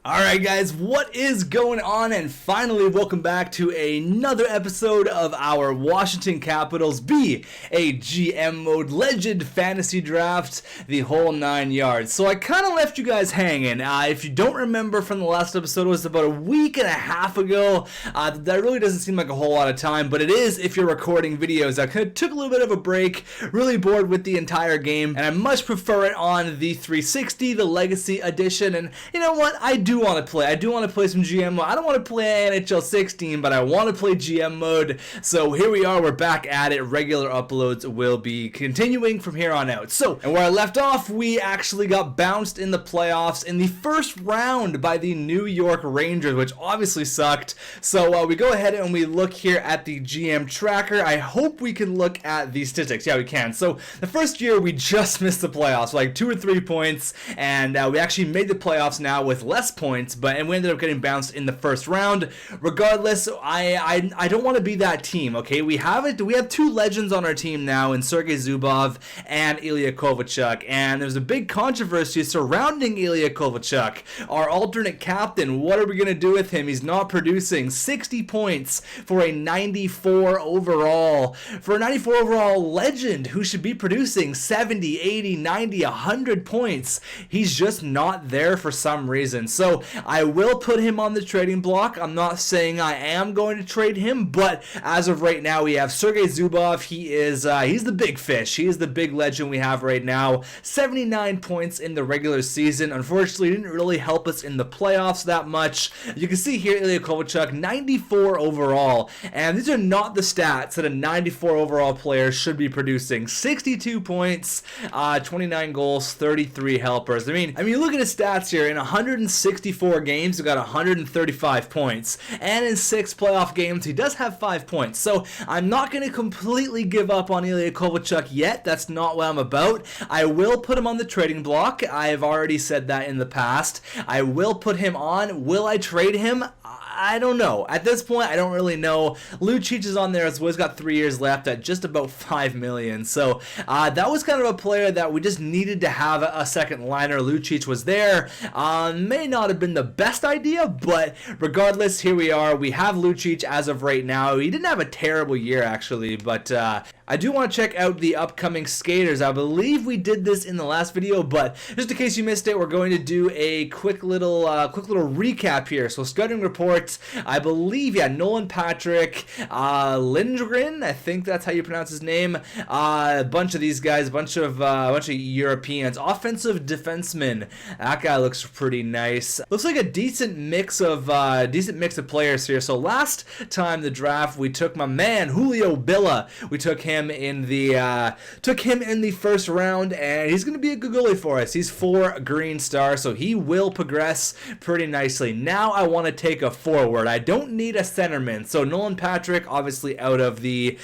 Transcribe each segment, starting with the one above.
Alright guys, what is going on? And finally, welcome back to another episode of our Washington Capitals be a GM mode legend fantasy draft, the whole 9 yards. So I kind of left you guys hanging. If you don't remember from the last episode, it was about a week and a half ago. That really doesn't seem like a whole lot of time, but it is if you're recording videos. I took a little bit of a break, really bored with the entire game, and I much prefer it on the 360, the Legacy Edition. And you know what? I do want to play some GM mode. I don't want to play NHL 16, but I want to play GM mode. So here we are. We're back at it. Regular uploads will be continuing from here on out. So, and where I left off, we actually got bounced in the playoffs in the first round by the New York Rangers, which obviously sucked. So we go ahead and we look here at the GM tracker. I hope we can look at the statistics. Yeah, we can. So the first year we just missed the playoffs, like 2 or 3 points, and we actually made the playoffs now with less points, and we ended up getting bounced in the first round. Regardless, I don't want to be that team, okay? We have 2 legends on our team now in Sergei Zubov and Ilya Kovalchuk, and there's a big controversy surrounding Ilya Kovalchuk, our alternate captain. What are we going to do with him? He's not producing. 60 points for a 94 overall. For a 94 overall legend who should be producing 70, 80, 90, 100 points. He's just not there for some reason. So I will put him on the trading block. I'm not saying I am going to trade him, but as of right now, we have Sergei Zubov. He's the big fish. He is the big legend we have right now. 79 points in the regular season. Unfortunately, didn't really help us in the playoffs that much. You can see here, Ilya Kovalchuk, 94 overall, and these are not the stats that a 94 overall player should be producing. 62 points, 29 goals, 33 helpers. I mean, look at his stats here. In 164 games, he got 135 points, and in 6 playoff games, he does have 5 points. So I'm not going to completely give up on Ilya Kovalchuk yet. That's not what I'm about. I will put him on the trading block. I've already said that in the past. I will put him on. Will I trade him? I don't know. At this point, I don't really know. Lucic is on there as well. He's got 3 years left at just about $5 million. So that was kind of a player that we just needed to have a second liner. Lucic was there. May not have been the best idea, but regardless, here we are. We have Lucic as of right now. He didn't have a terrible year, actually, but I do want to check out the upcoming skaters. I believe we did this in the last video, but just in case you missed it, we're going to do a quick little recap here. So scouting reports, I believe, yeah, Nolan Patrick, Lindgren, I think that's how you pronounce his name. A bunch of these guys, a bunch of Europeans, offensive defensemen. That guy looks pretty nice. Looks like a decent mix of players here. So last time the draft, we took my man Julio Billa. We took him in the first round, and he's going to be a good goalie for us. He's 4 green star, so he will progress pretty nicely. Now I want to take a forward. I don't need a centerman, so Nolan Patrick obviously out of the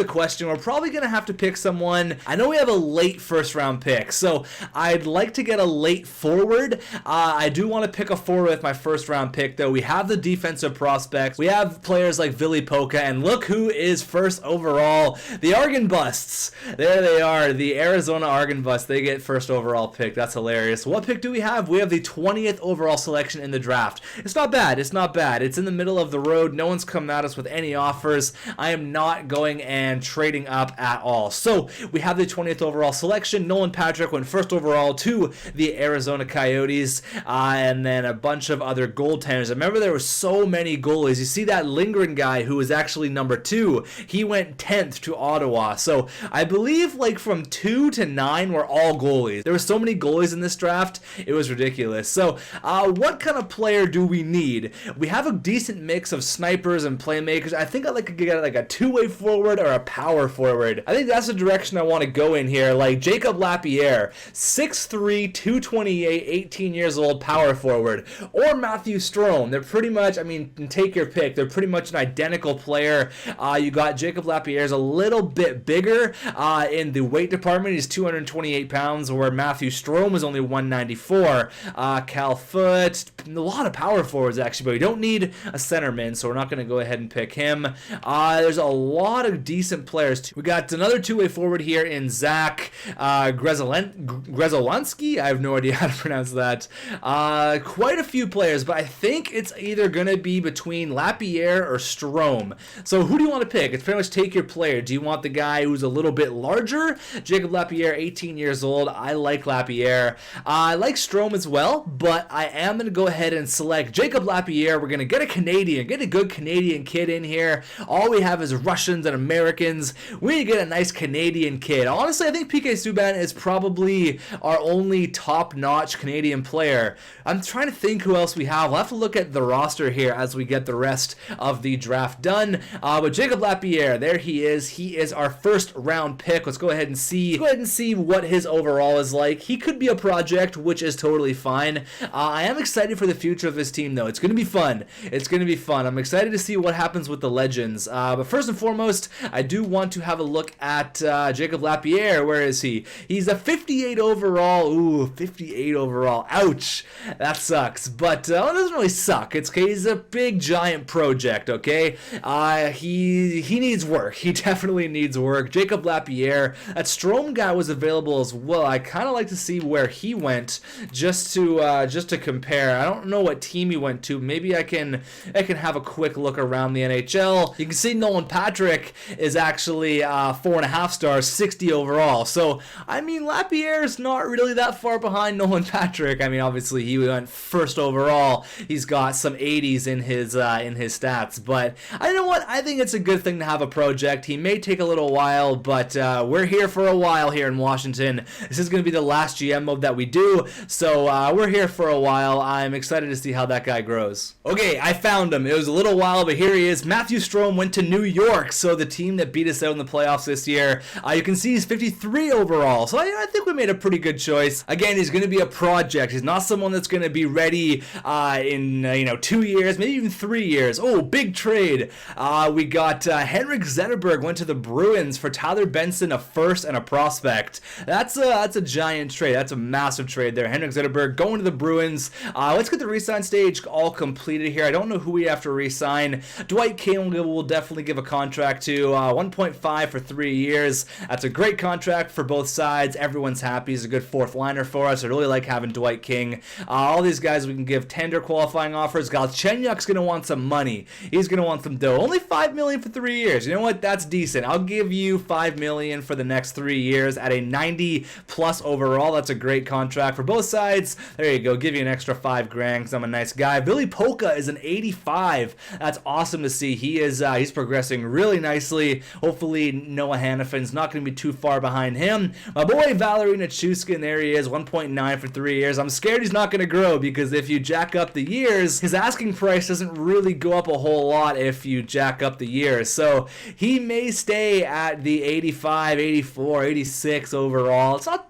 question. We're probably going to have to pick someone. I know we have a late first round pick, so I'd like to get a late forward. I do want to pick a forward with my first round pick, though. We have the defensive prospects. We have players like Ville Poka, and look who is first overall. The Argon Busts. There they are. The Arizona Argon Busts. They get first overall pick. That's hilarious. What pick do we have? We have the 20th overall selection in the draft. It's not bad. It's not bad. It's in the middle of the road. No one's come at us with any offers. I am not going and trading up at all. So we have the 20th overall selection. Nolan Patrick went first overall to the Arizona Coyotes, and then a bunch of other goaltenders. Remember, there were so many goalies. You see that Lindgren guy who was actually number 2. He went 10th to Ottawa. So I believe like from 2 to 9 were all goalies. There were so many goalies in this draft. It was ridiculous. So what kind of player do we need? We have a decent mix of snipers and playmakers. I think I'd like to get like a 2-way forward or a power forward. I think that's the direction I want to go in here. Like Jacob Lapierre, 6'3", 228, 18 years old, power forward. Or Matthew Strome. They're pretty much, take your pick. They're pretty much an identical player. You got Jacob Lapierre's a little bit bigger in the weight department. He's 228 pounds, where Matthew Strome is only 194. Cal Foote, a lot of power forwards actually, but we don't need a centerman, so we're not going to go ahead and pick him. There's a lot of decent players. We got another two-way forward here in Zach Grzelewski. I have no idea how to pronounce that. Quite a few players, but I think it's either going to be between Lapierre or Strome. So who do you want to pick? It's pretty much take your player. Do you want the guy who's a little bit larger? Jacob Lapierre, 18 years old. I like Lapierre. I like Strome as well, but I am going to go ahead and select Jacob Lapierre. We're going to get a Canadian, get a good Canadian kid in here. All we have is Russians and Americans. We need to get a nice Canadian kid. Honestly, I think PK Subban is probably our only top-notch Canadian player. I'm trying to think who else we have. We'll have to look at the roster here as we get the rest of the draft done. But Jacob Lapierre, there he is. He is our first round pick. Let's go ahead and see what his overall is like. He could be a project, which is totally fine. I am excited for the future of this team, though. It's going to be fun. It's going to be fun. I'm excited to see what happens with the legends. But first and foremost, I do want to have a look at Jacob Lapierre. Where is he? He's a 58 overall. Ooh, 58 overall. Ouch. That sucks. But it doesn't really suck. He's a big, giant project, okay? He needs work. He definitely needs work. Jacob Lapierre. That Strome guy was available as well. I kind of like to see where he went just to compare. I don't know what team he went to. Maybe I can have a quick look around the NHL. You can see Nolan Patrick is actually 4.5 stars, 60 overall. So, I mean, Lapierre is not really that far behind Nolan Patrick. I mean, obviously, he went first overall. He's got some 80s in his stats. But, I know what? I think it's a good thing to have a project. He may take a little while, but we're here for a while here in Washington. This is going to be the last GM mode that we do. So, we're here for a while. I'm excited to see how that guy grows. Okay, I found him. It was a little while, but here he is. Matthew Strome went to New York, so the team that beat us out in the playoffs this year. You can see he's 53 overall, so I think we made a pretty good choice. Again, he's going to be a project. He's not someone that's going to be ready in 2 years, maybe even 3 years. Oh, big trade. We got Henrik Zetterberg went to the Bruins for Tyler Benson, a first and a prospect. That's a giant trade. That's a massive trade there. Henrik Zetterberg going to the Bruins. Let's get the re-sign stage all completed here. I don't know who we have to re-sign. Dwight King will definitely give a contract to 1.5 for 3 years. That's a great contract for both sides. Everyone's happy. He's a good fourth liner for us. I really like having Dwight King. All these guys we can give tender qualifying offers. Galchenyuk's going to want some money. He's going to want some dough. Only $5 million for 3 years. You know what? That's decent. I'll give you $5 million for the next 3 years at a 90 plus overall. That's a great contract for both sides. There you go. Give you an extra $5 grand because I'm a nice guy. Billy Polka is an 85. That's awesome to see. He's progressing really nicely. Hopefully Noah Hannafin's not going to be too far behind him. My boy Valerie Nichushkin, there he is, 1.9 for 3 years. I'm scared he's not going to grow because if you jack up the years, his asking price doesn't really go up a whole lot if you jack up the years. So he may stay at the 85, 84, 86 overall. It's not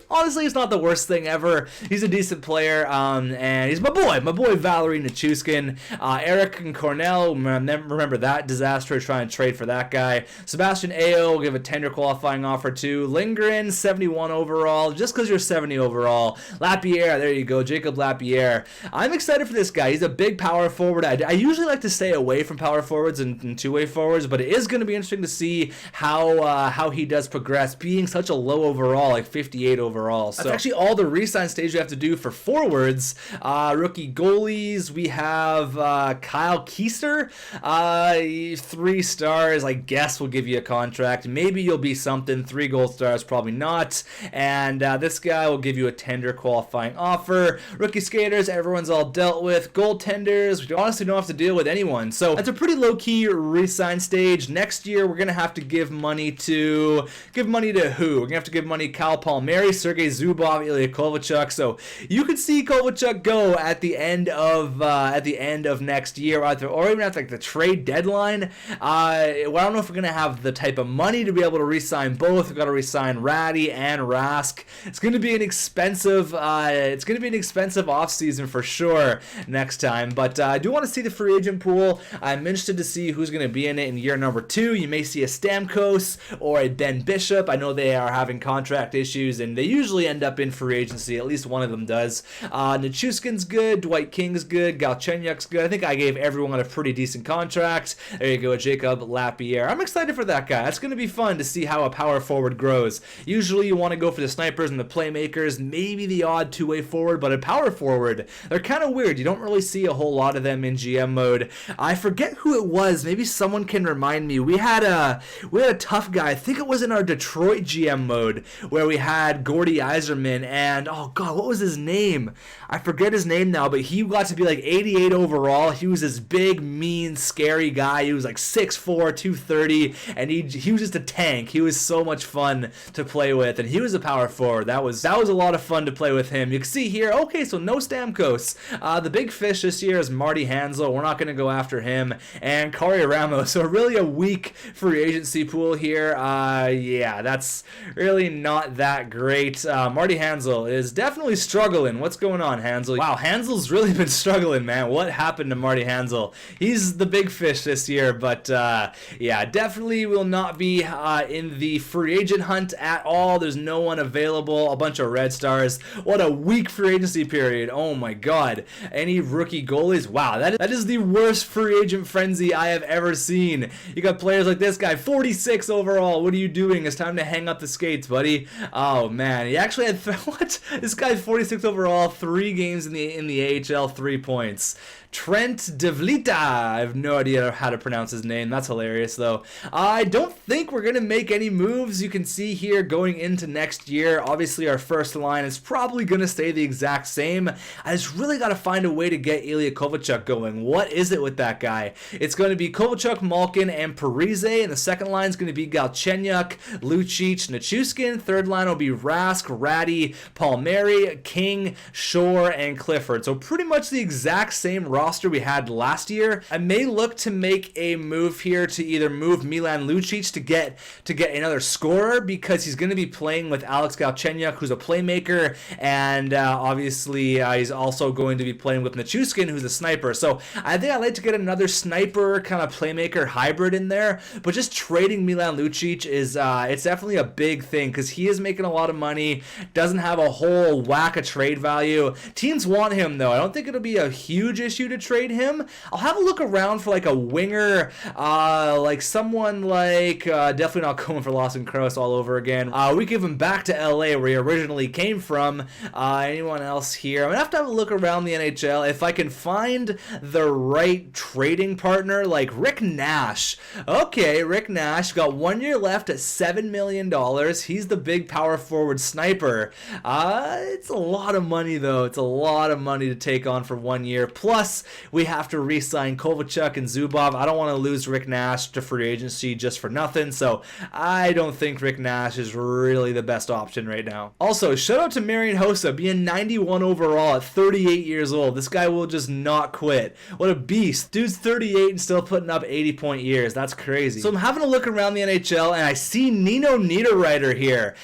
honestly, it's not the worst thing ever. He's a decent player, and he's my boy Valerie Nichushkin. Eric and Cornell, remember that disaster, trying to trade for that guy. Sebastian Ayo will give a tender qualifying offer to. Lindgren, 71 overall, just because you're 70 overall. Lapierre, there you go, Jacob Lapierre. I'm excited for this guy. He's a big power forward. I usually like to stay away from power forwards and two-way forwards, but it is going to be interesting to see how he does progress, being such a low overall, like 58 overall. So that's actually all the re-sign stage we have to do for forwards. Rookie goalies, we have Kyle Keister, 3 stars. I guess we'll give you a contract. Maybe you'll be something. 3 gold stars, probably not. And this guy will give you a tender qualifying offer. Rookie skaters, everyone's all dealt with. Goaltenders, we honestly don't have to deal with anyone. So that's a pretty low-key re-sign stage. Next year, we're gonna have to give money to who? We're gonna have to give money to Kyle Palmieri, Sergei Zubov, Ilya Kovalchuk. So you could see Kovalchuk go at the end of next year, or even at like the trade deadline. I don't know if we're gonna have the type of money to be able to re-sign both. We've got to re-sign Ratty and Rask. It's gonna be an expensive offseason for sure next time. But I do want to see the free agent pool. I'm interested to see who's gonna be in it in year number 2. You may see a Stamkos or a Ben Bishop. I know they are having contract issues, and they usually end up in free agency. At least one of them does. Nichushkin's good. Dwight King's good. Galchenyuk's good. I think I gave everyone a pretty decent contract. There you go, Jacob Lapierre. I'm excited for that guy. That's going to be fun to see how a power forward grows. Usually you want to go for the snipers and the playmakers, maybe the odd two-way forward, but a power forward, they're kind of weird. You don't really see a whole lot of them in GM mode. I forget who it was. Maybe someone can remind me. We had a tough guy. I think it was in our Detroit GM mode where we had Gordy Yzerman and, oh God, what was his name? I forget his name now, but he got to be like 88 overall. He was this big, mean, scary guy. He was like 6'4", 230, and he was just a tank. He was so much fun to play with, and he was a power forward. That was a lot of fun to play with him. You can see here, okay, so no Stamkos. The big fish this year is Marty Hansel. We're not going to go after him. And Corey Ramos. So really a weak free agency pool here. Yeah, that's really not that great. Marty Hansel is definitely struggling. What's going on, Hansel? Wow, Hansel's really been struggling, man. What happened to Marty Hansel? He's the big fish this year, but yeah, definitely will not be in the free agent hunt at all. There's no one available. A bunch of red stars. What a weak free agency period. Oh my God. Any rookie goalies? Wow, that is the worst free agent frenzy I have ever seen. You got players like this guy, 46 overall. What are you doing? It's time to hang up the skates, buddy. Oh man, he actually had what? This guy 46 overall, 3 games in the AHL, 3 points. Trent Devlita. I have no idea how to pronounce his name. That's hilarious, though. I don't think we're going to make any moves. You can see here going into next year, obviously our first line is probably going to stay the exact same. I just really got to find a way to get Ilya Kovalchuk going. What is it with that guy? It's going to be Kovalchuk, Malkin, and Parise, and the second line is going to be Galchenyuk, Lucic, Nichushkin. Third line will be Rask, Ratty, Palmieri, King, Shore, and Clifford. So pretty much the exact same roster we had last year. I may look to make a move here to either move Milan Lucic to get another scorer, because he's going to be playing with Alex Galchenyuk, who's a playmaker, and obviously he's also going to be playing with Nichushkin, who's a sniper. So I think I'd like to get another sniper kind of playmaker hybrid in there, but just trading Milan Lucic is it's definitely a big thing, because he is making a lot of money, doesn't have a whole whack of trade value. Teams want him, though. I don't think it'll be a huge issue to trade him. I'll have a look around for like a winger, like someone like definitely not going for Lawson Cross all over again. We give him back to LA where he originally came from. Anyone else here? I'm gonna have to have a look around the NHL if I can find the right trading partner, like Rick Nash. Okay, Rick Nash got 1 year left at $7 million. He's the big power forward sniper. It's a lot of money, though. It's a lot of money to take on for 1 year. Plus, we have to re-sign Kovalchuk and Zubov. I don't want to lose Rick Nash to free agency just for nothing, so I don't think Rick Nash is really the best option right now. Also, shout out to Marian Hossa being 91 overall at 38 years old. This guy will just not quit. What a beast. Dude's 38 and still putting up 80-point years. That's crazy. So I'm having a look around the NHL, and I see Nino Niederreiter here.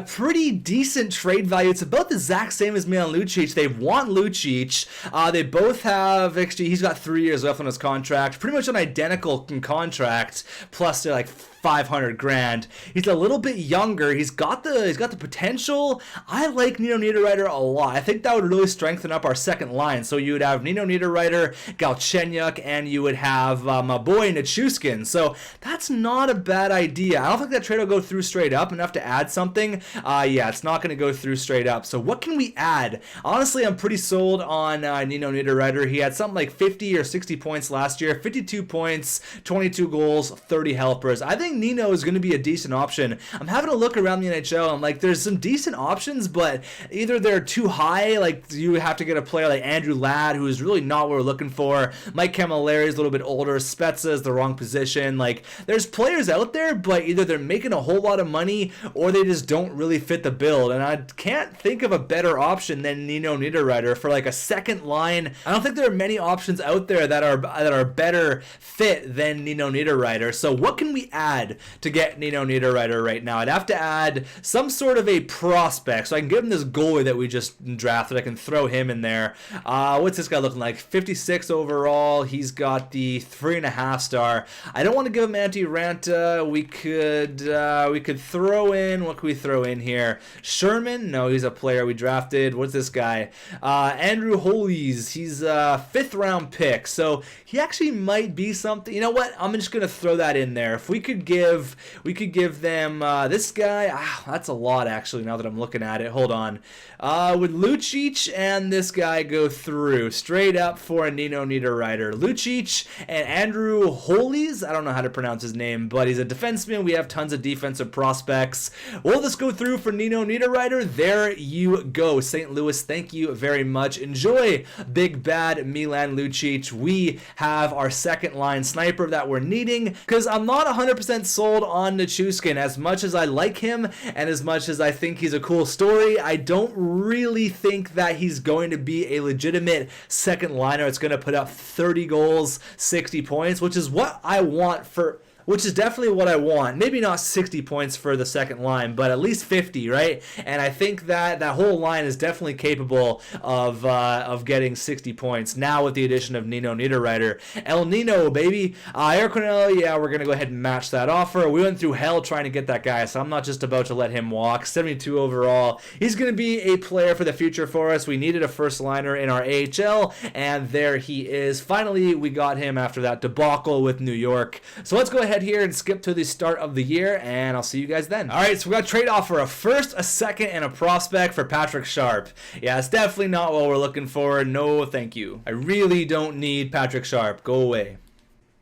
Pretty decent trade value. It's about the exact same as Milan Lucic. They want Lucic. They both have he's got 3 years left on his contract, pretty much an identical contract, plus they're like $500,000. He's a little bit younger. He's got the potential. I like Nino Niederreiter a lot. I think that would really strengthen up our second line. So you would have Nino Niederreiter, Galchenyuk, and you would have my boy Nichushkin. So that's not a bad idea. I don't think that trade will go through straight up. Enough to add something. Yeah, it's not going to go through straight up. So what can we add? Honestly, I'm pretty sold on Nino Niederreiter. He had something like 50 or 60 points last year. 52 points, 22 goals, 30 helpers. I think Nino is going to be a decent option. I'm having a look around the NHL. I'm like, there's some decent options, but either they're too high, like you have to get a player like Andrew Ladd, who is really not what we're looking for. Mike Camilleri is a little bit older. Spezza is the wrong position. Like, there's players out there, but either they're making a whole lot of money or they just don't really fit the build. And I can't think of a better option than Nino Niederreiter for like a second line. I don't think there are many options out there that are better fit than Nino Niederreiter. So what can we add? add to get Nino Niederreiter right now? I'd have to add some sort of a prospect, so I can give him this goalie that we just drafted. I can throw him in there. What's this guy looking like? 56 overall. He's got the 3.5 star. I don't want to give him Antti-Ranta. We could throw in, what can we throw in here? Sherman? No, he's a player we drafted. What's this guy? Andrew Hollies. He's a 5th round pick, so he actually might be something. You know what? I'm just gonna throw that in there. If we could give them this guy. That's a lot actually. Now that I'm looking at it, hold on. Would Lucic and this guy go through straight up for a Nino Niederreiter? Lucic and Andrew Hollies. I don't know how to pronounce his name, but he's a defenseman. We have tons of defensive prospects. Will this go through for Nino Niederreiter? There you go, St. Louis. Thank you very much. Enjoy big bad Milan Lucic. We have our second line sniper that we're needing, because I'm not 100% sold on Nichushkin. As much as I like him and as much as I think he's a cool story, I don't really think that he's going to be a legitimate second liner. It's going to put up 30 goals, 60 points, which is what I want for... Which is definitely what I want. Maybe not 60 points for the second line, but at least 50, right? And I think that that whole line is definitely capable of getting 60 points now with the addition of Nino Niederreiter. El Nino, baby. Eric Cornell, yeah, we're going to go ahead and match that offer. We went through hell trying to get that guy, so I'm not just about to let him walk. 72 overall. He's going to be a player for the future for us. We needed a first liner in our AHL, and there he is. Finally, we got him after that debacle with New York. So let's go ahead here and skip to the start of the year, and I'll see you guys then. All right, so we got a trade offer, a first, a second, and a prospect for Patrick Sharp. Yeah, it's definitely not what we're looking for. No, thank you. I really don't need Patrick Sharp. Go away.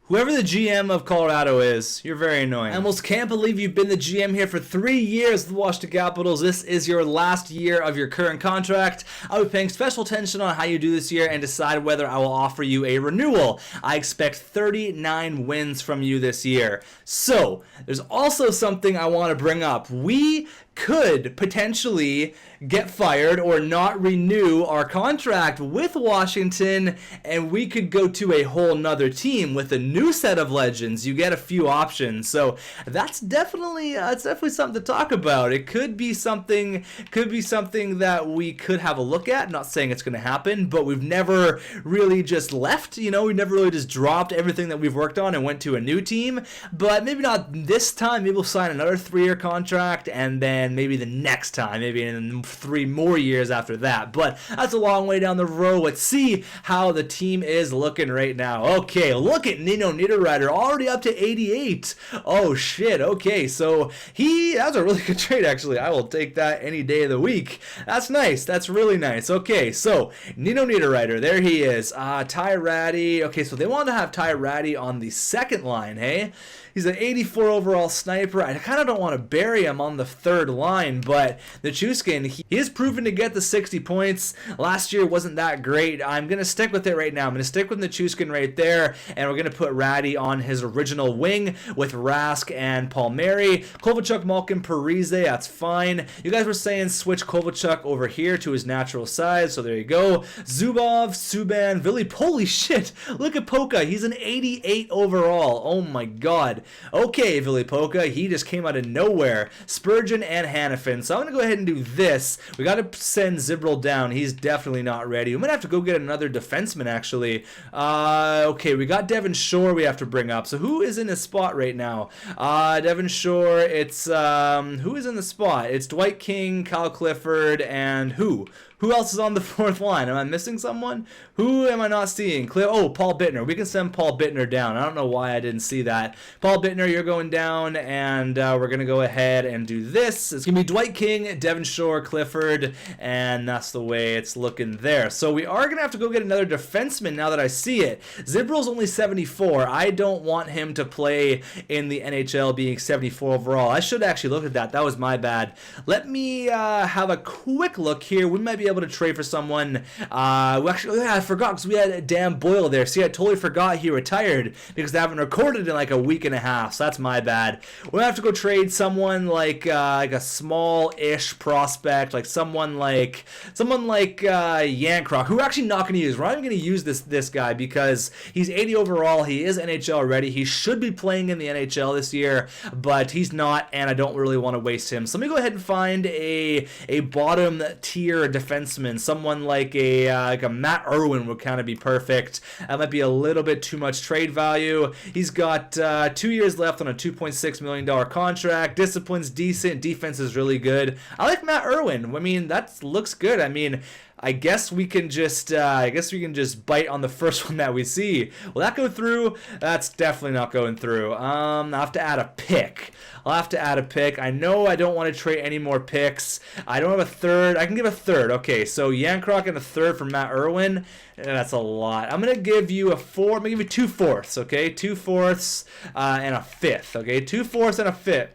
Whoever the GM of Colorado is, you're very annoying. I almost can't believe you've been the GM here for 3 years, the Washington Capitals. This is your last year of your current contract. I'll be paying special attention on how you do this year and decide whether I will offer you a renewal. I expect 39 wins from you this year. So, there's also something I want to bring up. We could potentially get fired or not renew our contract with Washington, and we could go to a whole nother team with a new set of legends. You get a few options, so that's definitely something to talk about. It could be something that we could have a look at. I'm not saying it's going to happen, but we've never really just left. You know, we've never really just dropped everything that we've worked on and went to a new team. But maybe not this time. Maybe we'll sign another 3-year contract, and then maybe the next time, maybe in 3 more years after that. But that's a long way down the road. Let's see how the team is looking right now. Okay, look at Nino Niederreiter, already up to 88. Oh shit. Okay, so that's a really good trade actually. I will take that any day of the week. That's nice. That's really nice. Okay, so Nino Niederreiter, there he is. Ty Ratty. Okay, so they want to have Ty Ratty on the second line, hey? He's an 84 overall sniper. I kind of don't want to bury him on the third line, but Nichushkin, he is proven to get the 60 points. Last year wasn't that great. I'm going to stick with it right now. I'm going to stick with Nichushkin right there, and we're going to put Ratty on his original wing with Rask and Palmieri. Kovalchuk, Malkin, Parise, that's fine. You guys were saying switch Kovalchuk over here to his natural size, so there you go. Zubov, Subban, Vili, holy shit, look at Polka. He's an 88 overall. Oh my god. Okay, Vilipoka, he just came out of nowhere. Spurgeon and Hannafin. So I'm going to go ahead and do this. We got to send Zibril down. He's definitely not ready. We might have to go get another defenseman, actually. Okay, we got Devon Shore we have to bring up. So who is in his spot right now? Devon Shore, it's, who is in the spot? It's Dwight King, Kyle Clifford, and who? Who else is on the fourth line? Am I missing someone? Who am I not seeing? Oh, Paul Bittner. We can send Paul Bittner down. I don't know why I didn't see that. Paul Bittner, you're going down, and we're going to go ahead and do this. It's going to be Dwight King, Devon Shore, Clifford, and that's the way it's looking there. So we are going to have to go get another defenseman now that I see it. Zibril's only 74. I don't want him to play in the NHL being 74 overall. I should actually look at that. That was my bad. Let me have a quick look here. We might be able to trade for someone. I forgot because we had Dan Boyle there. See, I totally forgot he retired because they haven't recorded in like a week and a half. So that's my bad. We'll have to go trade someone like a small-ish prospect, like someone like Yankrock, who we're actually not going to use. We're not even going to use this guy because he's 80 overall. He is NHL ready. He should be playing in the NHL this year, but he's not, and I don't really want to waste him. So let me go ahead and find a bottom tier defenseman, someone like a Matt Irwin would kind of be perfect. That might be a little bit too much trade value. He's got 2 years left on a $2.6 million contract. Discipline's decent. Defense is really good. I like Matt Irwin. I mean, that looks good. I mean, I guess we can just bite on the first one that we see. Will that go through? That's definitely not going through. I'll have to add a pick. I know I don't want to trade any more picks. I don't have a third. I can give a third. Okay, so Yankrock and a third for Matt Irwin. That's a lot. I'm going to give you a 4. I'm going to give you 2/4, okay? 2/4 and a 5th, okay? 2/4 and a 5th.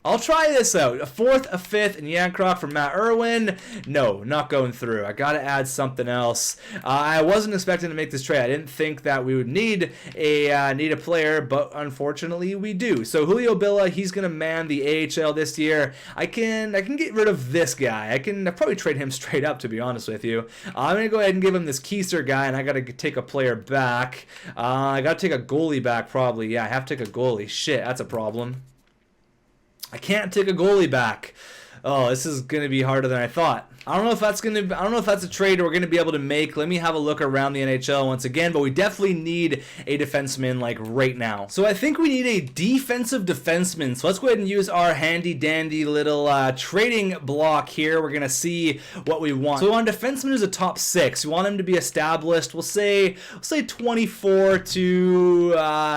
I'll try this out. A 4th, a 5th, and Yankrock for Matt Irwin. No, not going through. I got to add something else. I wasn't expecting to make this trade. I didn't think that we would need a player, but unfortunately we do. So Julio Billa, he's going to man the AHL this year. I can get rid of this guy. I can probably trade him straight up, to be honest with you. I'm going to go ahead and give him this Keiser guy, and I got to take a player back. I got to take a goalie back probably. Yeah, I have to take a goalie. Shit, that's a problem. I can't take a goalie back. Oh, this is going to be harder than I thought. I don't know if that's a trade we're going to be able to make. Let me have a look around the NHL once again, but we definitely need a defenseman like right now. So I think we need a defensive defenseman. So let's go ahead and use our handy dandy little trading block here. We're going to see what we want. So on defenseman is a top 6. We want him to be established. We'll say 24 to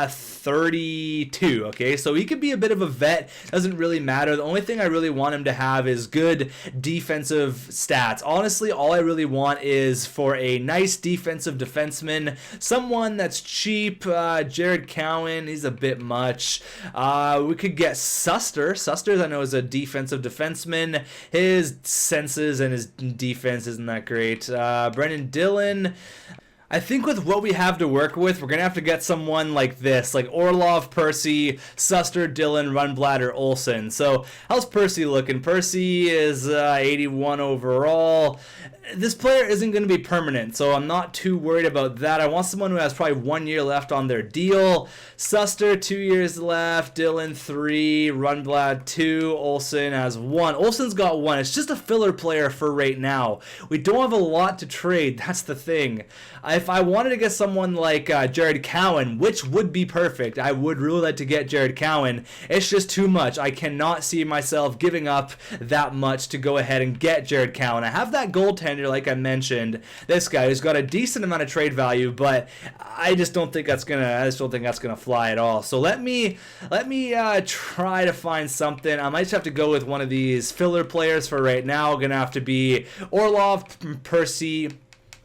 32, okay? So he could be a bit of a vet. Doesn't really matter. The only thing I really want him to have is good defensive stats. Honestly, all I really want is for a nice defensive defenseman, someone that's cheap. Jared Cowan, he's a bit much. We could get Suster. Suster, I know, is a defensive defenseman. His senses and his defense isn't that great. Brendan Dillon. I think with what we have to work with, we're going to have to get someone like this, like Orlov, Percy, Suster, Dillon, Rundblatter, Olsen. So how's Percy looking? Percy is 81 overall. This player isn't going to be permanent, so I'm not too worried about that. I want someone who has probably 1 year left on their deal. Suster, 2 years left. Dillon, 3. Rundblad, 2. Olsen has 1. Olsen's got 1. It's just a filler player for right now. We don't have a lot to trade. That's the thing. If I wanted to get someone like Jared Cowan, which would be perfect, I would really like to get Jared Cowan. It's just too much. I cannot see myself giving up that much to go ahead and get Jared Cowan. I have that goaltender, like I mentioned, this guy who's got a decent amount of trade value, but I just don't think that's gonna fly at all. So let me try to find something. I might just have to go with one of these filler players for right now. Gonna have to be Orlov, Percy.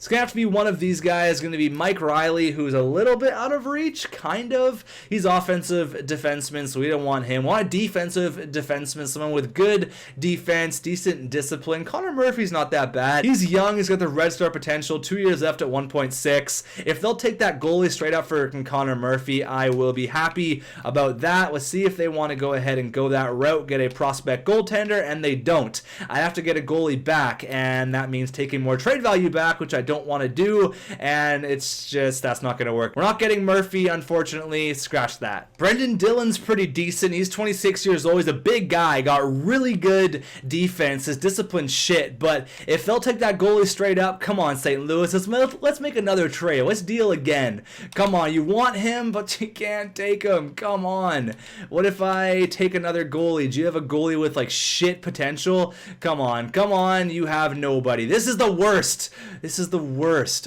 It's going to have to be one of these guys. It's going to be Mike Riley, who's a little bit out of reach, kind of. He's offensive defenseman, so we don't want him. We want a defensive defenseman, someone with good defense, decent discipline. Connor Murphy's not that bad. He's young. He's got the Red Star potential. 2 years left at 1.6. If they'll take that goalie straight up for Connor Murphy, I will be happy about that. Let's see if they want to go ahead and go that route, get a prospect goaltender, and they don't. I have to get a goalie back, and that means taking more trade value back, which I don't want to do, and it's just, that's not going to work. We're not getting Murphy, unfortunately. Scratch that. Brendan Dillon's pretty decent. He's 26 years old. He's a big guy, got really good defense. His discipline's shit, but if they'll take that goalie straight up, come on, St. Louis, let's make another trade. Let's deal again. Come on, you want him, but you can't take him. Come on. What if I take another goalie? Do you have a goalie with like shit potential? Come on, you have nobody. This is the worst.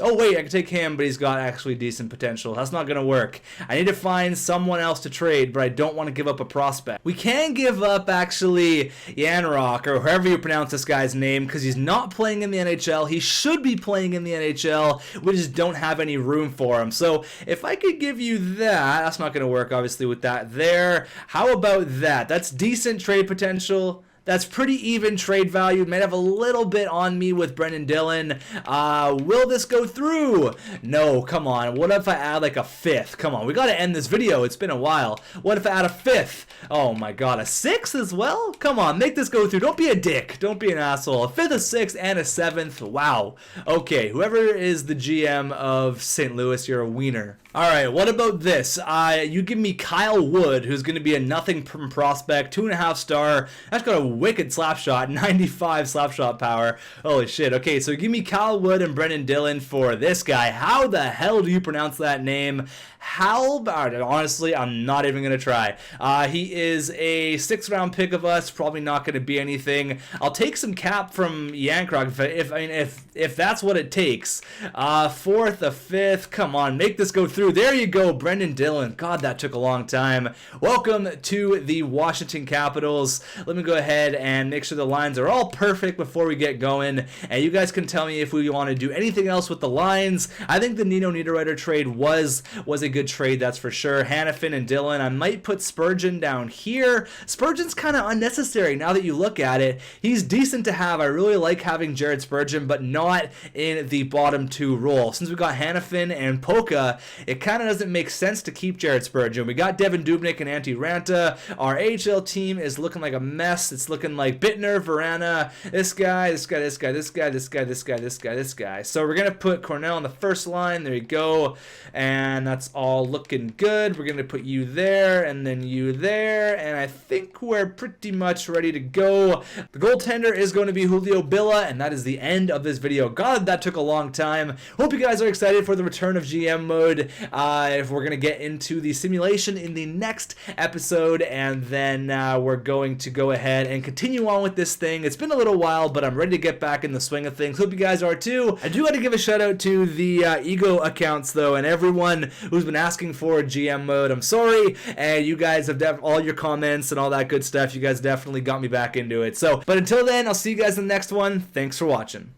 Oh wait, I can take him, but he's got actually decent potential. That's not gonna work. I need to find someone else to trade, but I don't want to give up a prospect. We can give up actually Yanrock, or however you pronounce this guy's name, because he's not playing in the NHL. He should be playing in the NHL. We just don't have any room for him. So if I could give you that, that's not gonna work obviously with that there. How about that? That's decent trade potential. That's pretty even trade value. Might have a little bit on me with Brendan Dillon. Will this go through? No, come on. What if I add like a 5th? Come on, we got to end this video. It's been a while. What if I add a 5th? Oh my god, a 6th as well? Come on, make this go through. Don't be a dick. Don't be an asshole. A 5th, a 6th, and a 7th. Wow. Okay, whoever is the GM of St. Louis, you're a wiener. All right, what about this? You give me Kyle Wood, who's going to be a nothing prospect, 2.5 star. That's got a wicked slap shot, 95 slap shot power. Holy shit. Okay, so give me Kyle Wood and Brendan Dillon for this guy. How the hell do you pronounce that name? Honestly, I'm not even going to try. He is a 6th round pick of us, probably not going to be anything. I'll take some cap from Yankrog if that's what it takes. 4th, a 5th, come on, make this go through. There you go, Brendan Dillon. God, that took a long time. Welcome to the Washington Capitals. Let me go ahead and make sure the lines are all perfect before we get going. And you guys can tell me if we want to do anything else with the lines. I think the Nino Niederreiter trade was a good trade, that's for sure. Hanifin and Dillon. I might put Spurgeon down here. Spurgeon's kind of unnecessary now that you look at it. He's decent to have. I really like having Jared Spurgeon, but not in the bottom 2 role. Since we got Hanifin and Polka, it kind of doesn't make sense to keep Jared Spurgeon. We got Devin Dubnyk and Antti Ranta. Our AHL team is looking like a mess. It's looking like Bittner, Verana, this guy. So we're going to put Cornell on the first line. There you go. And that's all looking good. We're going to put you there and then you there. And I think we're pretty much ready to go. The goaltender is going to be Julio Billa. And that is the end of this video. God, that took a long time. Hope you guys are excited for the return of GM mode. If we're going to get into the simulation in the next episode, and then we're going to go ahead and continue on with this thing. It's been a little while, but I'm ready to get back in the swing of things. Hope you guys are too. I do want to give a shout out to the Ego accounts though, and everyone who's been asking for GM mode. I'm sorry, and you guys have all your comments and all that good stuff. You guys definitely got me back into it. So, but until then, I'll see you guys in the next one. Thanks for watching.